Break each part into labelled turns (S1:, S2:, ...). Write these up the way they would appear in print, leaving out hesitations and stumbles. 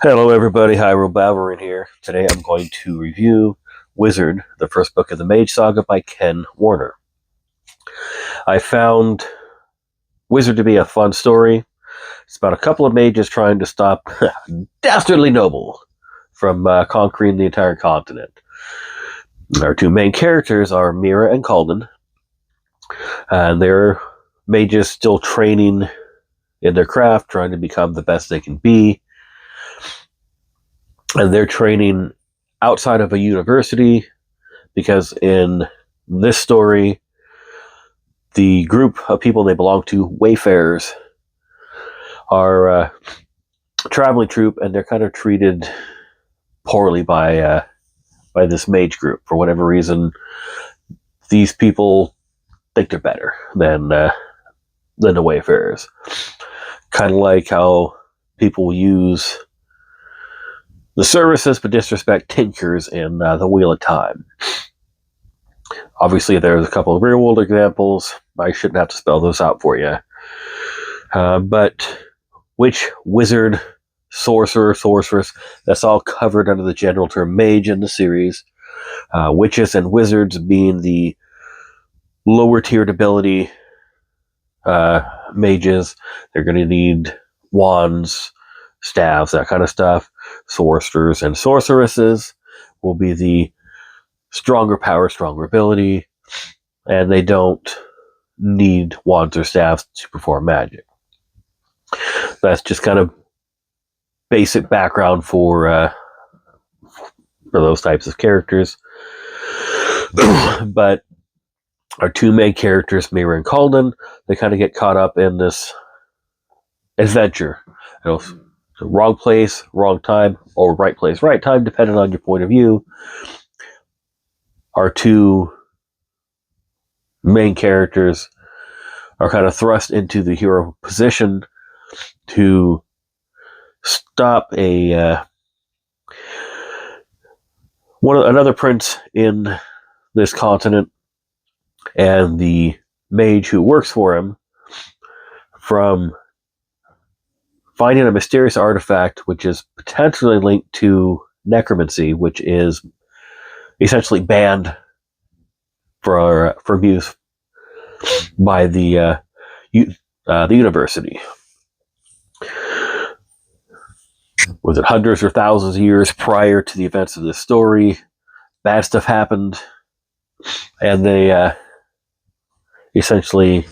S1: Hello everybody, Hyrule Balverin here. Today I'm going to review Wizard, the first book of the Mage Saga by Ken Warner. I found Wizard to be a fun story. It's about a couple of mages trying to stop Dastardly Noble from conquering the entire continent. Our two main characters are Mira and Calden, and they're mages still training in their craft, trying to become the best they can be. And they're training outside of a university because in this story, the group of people they belong to, Wayfarers, are a traveling troupe, and they're kind of treated poorly by this mage group. For whatever reason, these people think they're better than the Wayfarers. Kind of like how people use the services but disrespect tinkers in The Wheel of Time. Obviously, there's a couple of real-world examples. I shouldn't have to spell those out for you. But which wizard, sorcerer, sorceress, that's all covered under the general term mage in the series. Witches and wizards being the lower-tiered ability mages. They're going to need wands, staves, that kind of stuff. Sorcerers and sorceresses will be the stronger power, stronger ability, and they don't need wands or staffs to perform magic. That's just kind of basic background for those types of characters. But our two main characters, Mira and Calden, they kind of get caught up in this adventure. So wrong place, wrong time, or right place, right time, depending on your point of view. Our two main characters are kind of thrust into the hero position to stop another prince in this continent and the mage who works for him from finding a mysterious artifact which is potentially linked to necromancy, which is essentially banned from use by the university. Was it hundreds or thousands of years prior to the events of this story? Bad stuff happened, and they essentially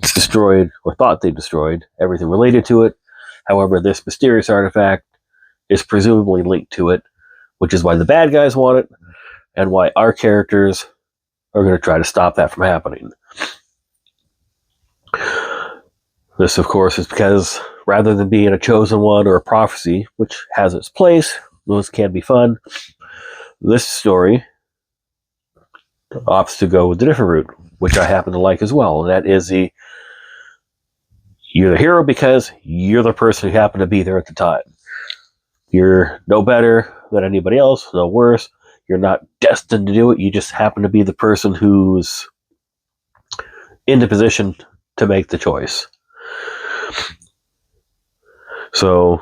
S1: destroyed, or thought they destroyed, everything related to it. However, this mysterious artifact is presumably linked to it, which is why the bad guys want it, and why our characters are going to try to stop that from happening. This, of course, is because rather than being a chosen one or a prophecy, which has its place, those can be fun, this story opts to go with the different route, which I happen to like as well, and that is you're the hero because you're the person who happened to be there at the time. You're no better than anybody else, no worse. You're not destined to do it. You just happen to be the person who's in the position to make the choice. So,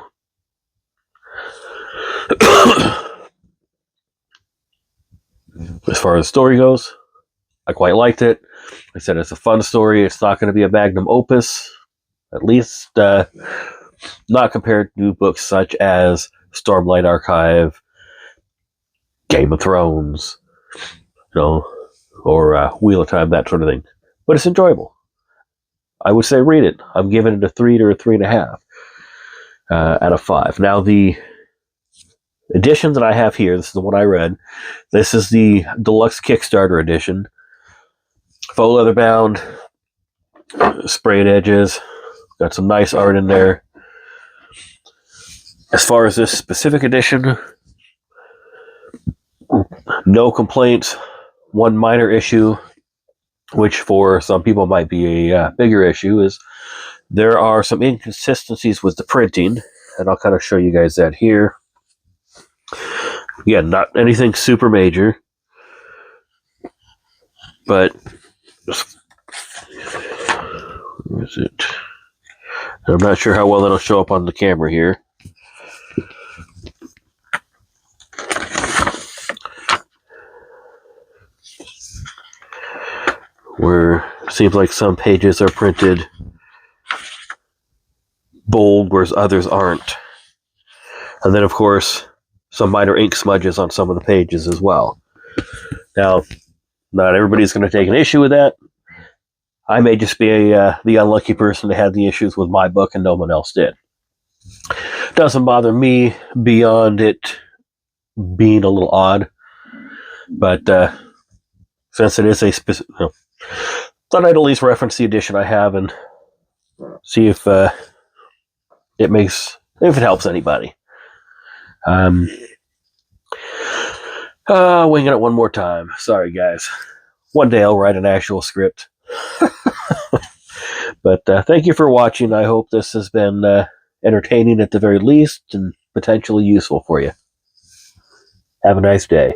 S1: as far as the story goes, I quite liked it. I said it's a fun story. It's not going to be a magnum opus, at least not compared to books such as Stormlight Archive, Game of Thrones, or Wheel of Time, that sort of thing. But it's enjoyable. I would say read it. I'm giving it a 3 to a 3.5 out of 5. Now, the edition that I have here, this is the one I read. This is the Deluxe Kickstarter edition. Faux leather bound, sprayed edges, got some nice art in there. As far as this specific edition, no complaints. One minor issue, which for some people might be a bigger issue, is there are some inconsistencies with the printing, and I'll kind of show you guys that here. Again, not anything super major, but where is it? I'm not sure how well that'll show up on the camera here. Where it seems like some pages are printed bold, whereas others aren't. And then, of course, some minor ink smudges on some of the pages as well. Now, not everybody's going to take an issue with that. I may just be the unlucky person that had the issues with my book and no one else did. Doesn't bother me beyond it being a little odd, but since it is a specific, thought I'd at least reference the edition I have and see if it helps anybody. Winging it one more time. Sorry, guys. One day I'll write an actual script. But thank you for watching. I hope this has been entertaining at the very least and potentially useful for you. Have a nice day.